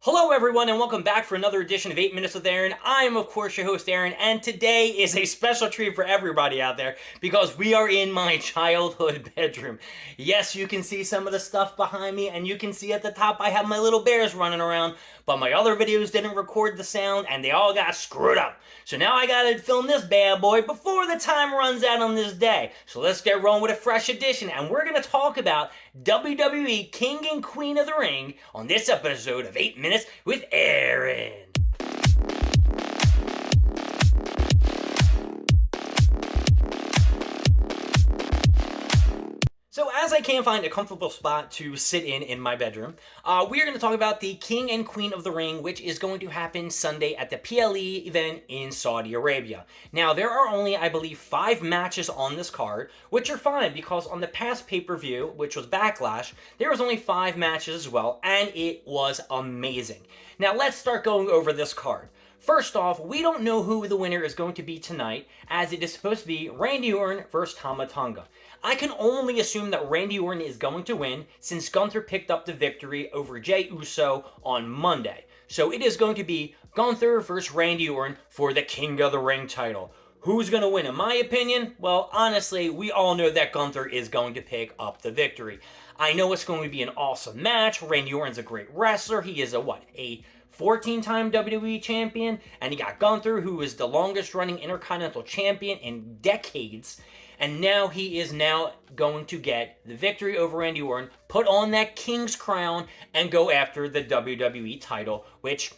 Hello, everyone, and welcome back for another edition of 8 Minutes with Aaron. I am, of course, your host, Aaron, and today is a special treat for everybody out there because we are in my childhood bedroom. Yes, you can see some of the stuff behind me, and you can see at the top I have my little bears running around, but my other videos didn't record the sound, and they all got screwed up. So now I gotta film this bad boy before the time runs out on this day. So let's get rolling with a fresh edition, and we're gonna talk about WWE King and Queen of the Ring on this episode of 8 Minutes with Aaron. So as I can't find a comfortable spot to sit in my bedroom, we are going to talk about the King and Queen of the Ring, which is going to happen Sunday at the PLE event in Saudi Arabia. Now, there are only, I believe, 5 matches on this card, which are fine because on the past pay-per-view, which was Backlash, there was only 5 matches as well, and it was amazing. Now, let's start going over this card. First off, we don't know who the winner is going to be tonight, as it is supposed to be Randy Orton versus Tama Tonga. I can only assume that Randy Orton is going to win since Gunther picked up the victory over Jey Uso on Monday. So it is going to be Gunther versus Randy Orton for the King of the Ring title. Who's going to win? In my opinion, well, honestly, we all know that Gunther is going to pick up the victory. I know it's going to be an awesome match. Randy Orton's a great wrestler. He is a 14-time WWE champion, and you got Gunther, who is the longest running Intercontinental champion in decades, and now he is now going to get the victory over Randy Orton, put on that King's crown, and go after the WWE title, which,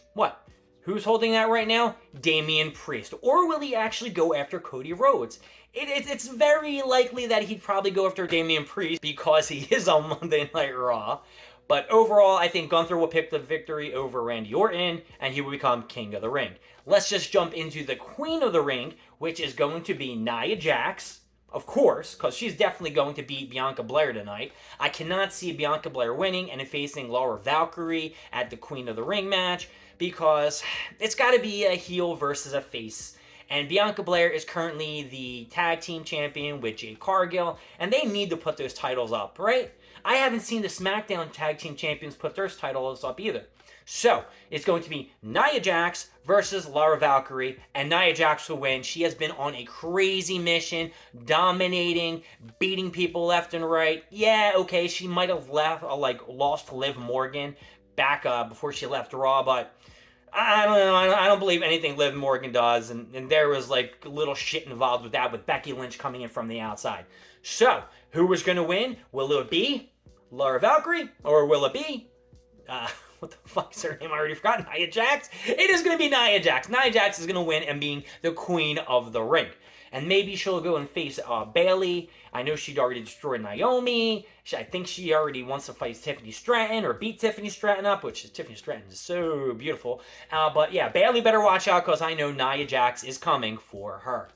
who's holding that right now? Damian Priest. Or will he actually go after Cody Rhodes? It's very likely that he'd probably go after Damian Priest because he is on Monday Night Raw. But overall, I think Gunther will pick the victory over Randy Orton, and he will become King of the Ring. Let's just jump into the Queen of the Ring, which is going to be Nia Jax, of course, because she's definitely going to beat Bianca Belair tonight. I cannot see Bianca Belair winning and facing Laura Valkyrie at the Queen of the Ring match, because it's got to be a heel versus a face. And Bianca Belair is currently the tag team champion with Jade Cargill, and they need to put those titles up, right? I haven't seen the SmackDown tag team champions put their titles up either. So, it's going to be Nia Jax versus Laura Valkyrie, and Nia Jax will win. She has been on a crazy mission, dominating, beating people left and right. Yeah, okay, she might have lost to Liv Morgan back before she left Raw, but I don't know. I don't believe anything Liv Morgan does, and there was like little shit involved with that, with Becky Lynch coming in from the outside. So, who was going to win? Will it be Laura Valkyrie, or will it be what the fuck is her name? I already forgot. Nia Jax? It is going to be Nia Jax. Nia Jax is going to win and being the Queen of the Ring. And maybe she'll go and face Bayley. I know she'd already destroyed Naomi. I think she already wants to fight Tiffany Stratton or beat Tiffany Stratton up, which is Tiffany Stratton is so beautiful. But yeah, Bayley better watch out because I know Nia Jax is coming for her.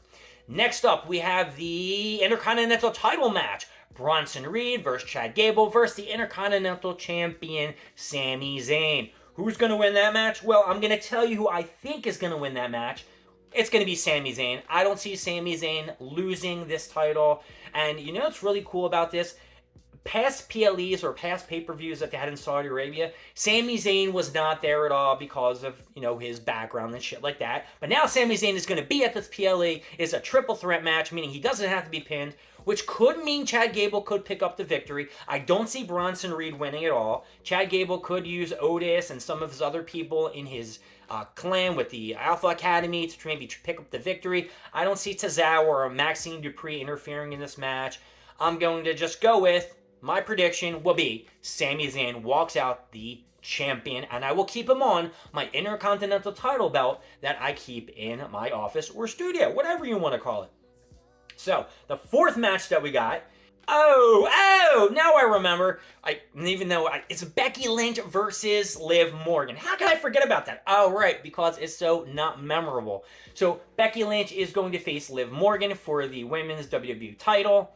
Next up, we have the Intercontinental title match. Bronson Reed versus Chad Gable versus the Intercontinental Champion Sami Zayn. Who's going to win that match? Well, I'm going to tell you who I think is going to win that match. It's going to be Sami Zayn. I don't see Sami Zayn losing this title. And you know what's really cool about this? Past PLEs or past pay-per-views that they had in Saudi Arabia, Sami Zayn was not there at all because of, his background and shit like that. But now Sami Zayn is going to be at this PLE. It's a triple threat match, meaning he doesn't have to be pinned, which could mean Chad Gable could pick up the victory. I don't see Bronson Reed winning at all. Chad Gable could use Otis and some of his other people in his clan with the Alpha Academy to maybe pick up the victory. I don't see Tozawa or Maxine Dupree interfering in this match. I'm going to just go with my prediction will be Sami Zayn walks out the champion, and I will keep him on my Intercontinental title belt that I keep in my office or studio, whatever you want to call it. So, the fourth match that we got, now I remember, it's Becky Lynch versus Liv Morgan. How can I forget about that? Oh, right, because it's so not memorable. So, Becky Lynch is going to face Liv Morgan for the Women's WWE title.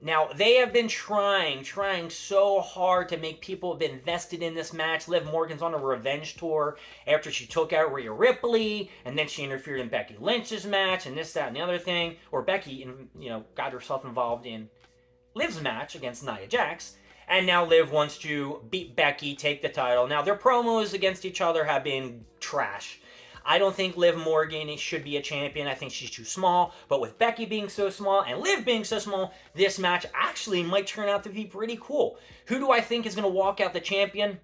Now, they have been trying so hard to make people be invested in this match. Liv Morgan's on a revenge tour after she took out Rhea Ripley, and then she interfered in Becky Lynch's match, and this, that, and the other thing. Or Becky, got herself involved in Liv's match against Nia Jax. And now Liv wants to beat Becky, take the title. Now, their promos against each other have been trash. I don't think Liv Morgan should be a champion. I think she's too small. But with Becky being so small and Liv being so small, this match actually might turn out to be pretty cool. Who do I think is going to walk out the champion?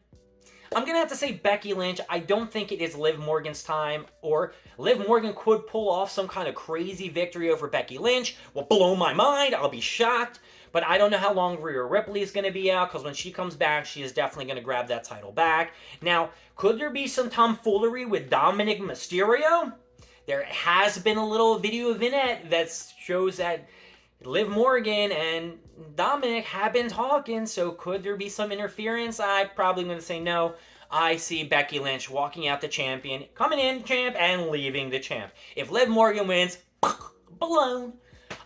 I'm going to have to say Becky Lynch. I don't think it is Liv Morgan's time, or Liv Morgan could pull off some kind of crazy victory over Becky Lynch. Will blow my mind. I'll be shocked. But I don't know how long Rhea Ripley is going to be out, because when she comes back, she is definitely going to grab that title back. Now, could there be some tomfoolery with Dominic Mysterio? There has been a little video vignette that shows that Liv Morgan and Dominic have been talking, so could there be some interference? I'm probably going to say no. I see Becky Lynch walking out the champion, coming in champ, and leaving the champ. If Liv Morgan wins, blown.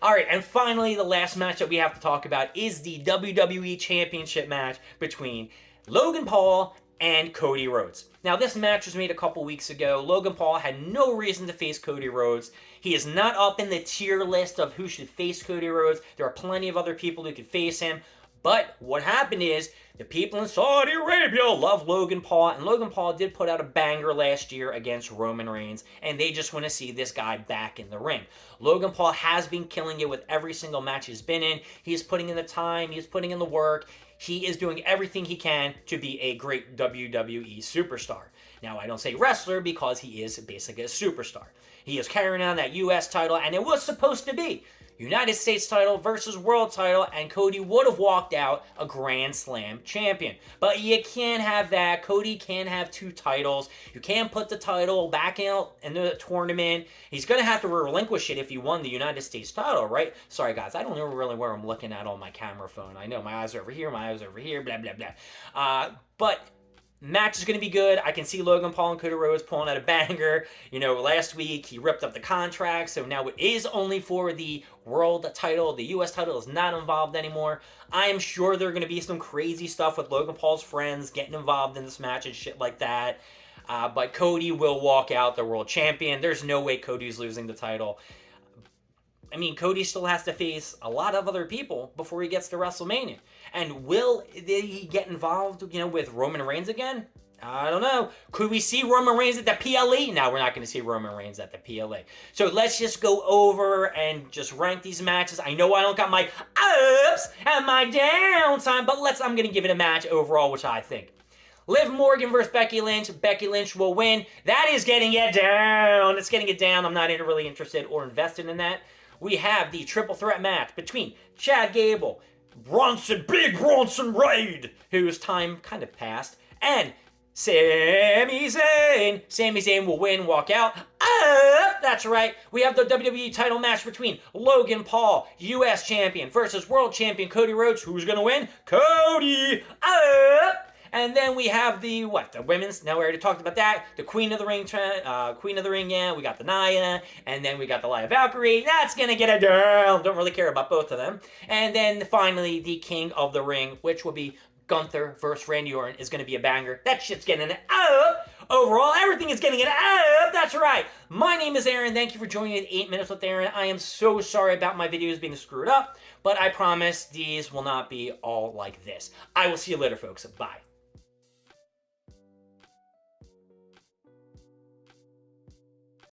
Alright, and finally, the last match that we have to talk about is the WWE Championship match between Logan Paul and Cody Rhodes. Now, this match was made a couple weeks ago. Logan Paul had no reason to face Cody Rhodes. He is not up in the tier list of who should face Cody Rhodes. There are plenty of other people who could face him. But what happened is, the people in Saudi Arabia love Logan Paul, and Logan Paul did put out a banger last year against Roman Reigns, and they just want to see this guy back in the ring. Logan Paul has been killing it with every single match he's been in. He's putting in the time, he's putting in the work. He is doing everything he can to be a great WWE superstar. Now, I don't say wrestler because he is basically a superstar. He is carrying on that U.S. title, and it was supposed to be United States title versus world title, and Cody would have walked out a Grand Slam champion. But you can't have that. Cody can't have two titles. You can't put the title back in the tournament. He's going to have to relinquish it if he won the United States title, right? Sorry, guys. I don't know really where I'm looking at on my camera phone. I know my eyes are over here, my eyes are over here, blah, blah, blah. But match is going to be good. I can see Logan Paul and Cody Rhodes pulling out a banger. You know, last week he ripped up the contract, so now it is only for the world title. The U.S. title is not involved anymore. I am sure there are going to be some crazy stuff with Logan Paul's friends getting involved in this match and shit like that. But Cody will walk out the world champion. There's no way Cody's losing the title. I mean, Cody still has to face a lot of other people before he gets to WrestleMania. And will he get involved, with Roman Reigns again? I don't know. Could we see Roman Reigns at the PLE? No, we're not going to see Roman Reigns at the PLE. So let's just go over and just rank these matches. I know I don't got my ups and my downs time, but I'm going to give it a match overall, which I think. Liv Morgan versus Becky Lynch. Becky Lynch will win. That is getting it down. It's getting it down. I'm not really interested or invested in that. We have the triple threat match between Chad Gable, Big Bronson Reed, whose time kind of passed, and Sami Zayn. Sami Zayn will win, walk out. That's right. We have the WWE title match between Logan Paul, U.S. champion, versus world champion Cody Rhodes. Who's going to win? Cody. And then we have the women's, now we already talked about that, the Queen of the Ring, yeah, we got the Nia, and then we got the Lia Valkyrie. That's gonna get it down. Don't really care about both of them. And then finally, the King of the Ring, which will be Gunther versus Randy Orton, is gonna be a banger. That shit's getting it up. Overall, everything is getting it up. That's right. My name is Aaron. Thank you for joining at 8 Minutes with Aaron. I am so sorry about my videos being screwed up, but I promise these will not be all like this. I will see you later, folks. Bye.